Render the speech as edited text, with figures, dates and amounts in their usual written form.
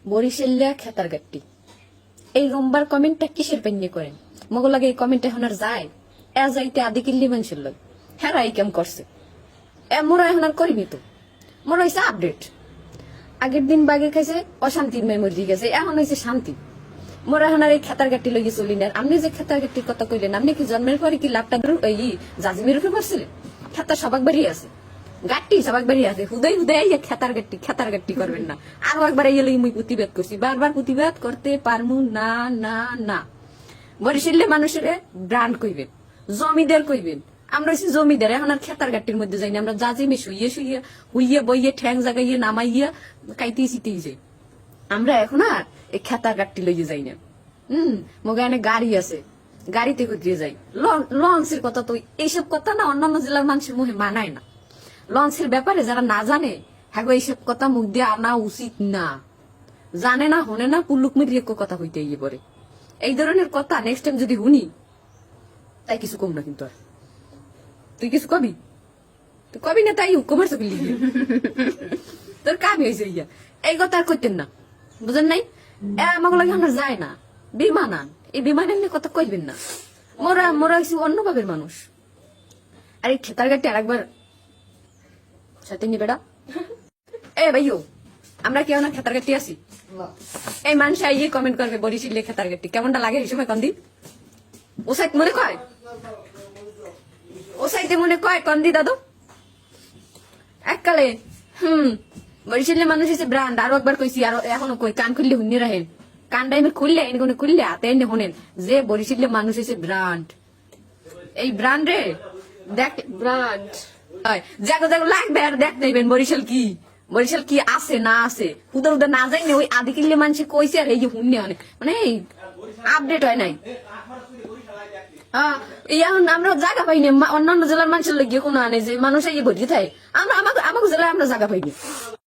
বরিশালিয়া খেতার গাট্টি এই রোমবার কমেন্টটা কিসের পেন্নি করেন মগো লাগে এই কমেন্ট এখন আর যায় এ যাইতে আদি কিল্লি মানুষের লোক হেরা এই কেম করছে মোরা এখন আর করিনি তো মোরা হয়েছে আপডেট আগের দিন বাগের খাইছে অশান্তির মেমোরি গেছে এখন হয়েছে শান্তি মোরা এখন আর এই খেতার গাট্টি লইয়ে চলি না আপনি যে খেতার গাট্টির কথা কইলেন আপনি কি জন্মের পরে কি লাভটা এই জাজিমের উঠে পড়ছিলেন খেতা সবাক বেরিয়ে আছে গাট্টি সবাক বেরিয়ে আছে হুদয় হুদয় খেতার গাট্টি করবেন না আরো একবার এই মুই প্রতিবাদ করছি বারবার প্রতিবাদ করতে পারমু না না না বরিশালে মানুষের ব্রান্ড কইবেন জমিদার কইবেন আমরা হচ্ছে জমিদার এখন আর খেতার গাট্টির মধ্যে যাই না আমরা জাজিমে শুইয়ে শুইয়ে হুইয়ে বইয়ে ঠ্যাং জাগাইয়ে নামাইয়া কাইতে সিতেই যাই আমরা এখন আর এই খেতার গাট্টি লইয়ে যাই না মোগানে গাড়ি আছে গাড়িতে ঘুরিয়ে যাই লঞ্চের কথা তো এইসব কথা না অন্যান্য জেলার মানুষের মুখে মানায় না লঞ্চের ব্যাপারে যারা না জানে হ্যাঁ এইসব কথা মুখ দিয়ে আনা উচিত না জানে না হনে না পুল্লুক মিরিয়ে কথা হইতে গিয়ে পরে এই ধরনের কথা নেক্সট টাইম যদি শুনি তাই কিছু কম না কিন্তু আর তুই কিছু কবি তুই কবি না তাই কমার চোখে লিখবি তোর কামি হয়েছে ইয়া এই কথা আর করতেন না বুঝেন নাই আমাকে লাগে আমরা যায় না বিমান আন এই বিমান এমনি কথা কইবেন না মোরা হয়েছি অন্য ভাবের মানুষ আর এই খেতার গাড়ি আর একবার সাথে নি বেড়া এ ভাইও আমরা কেউ না খেতার গাড়ি আছি এই মানুষ আইয়ে কমেন্ট করবে বরিশালে খেতার গাড়ি কেমনটা লাগে এই সময় কন্দি ও সাইড মনে কয় ও সাইডে মনে কয় কন্দি দাদু এককালে বরিশালে মানুষ হচ্ছে ব্রান্ড আরো একবার কইছি আর এখনো কই কান খুললে হুন্নি রাখেন কান টাইমে খুললে এনে খুললে হাতে এনে শোনেন যে বরিশালে মানুষ হচ্ছে ব্রান্ড এই ব্রান্ড রে দেখ ব্রান্ড জাগো জাগো লাগবে আর দেখ নেবেন বরিশাল কি আছে না আছে উদার উদার না যাই না ওই আদি কিল্লে মানুষ কইছে আর এই যে হুন্নি অনেক মানে আপডেট হয় নাই এখন আমরা জায়গা পাইনি অন্যান্য জেলার মানুষের লাগিয়ে কোনো আনে যে মানুষ এই ভর্তি থাকে আমরা আমাকে জেলায় আমরা জায়গা পাইনি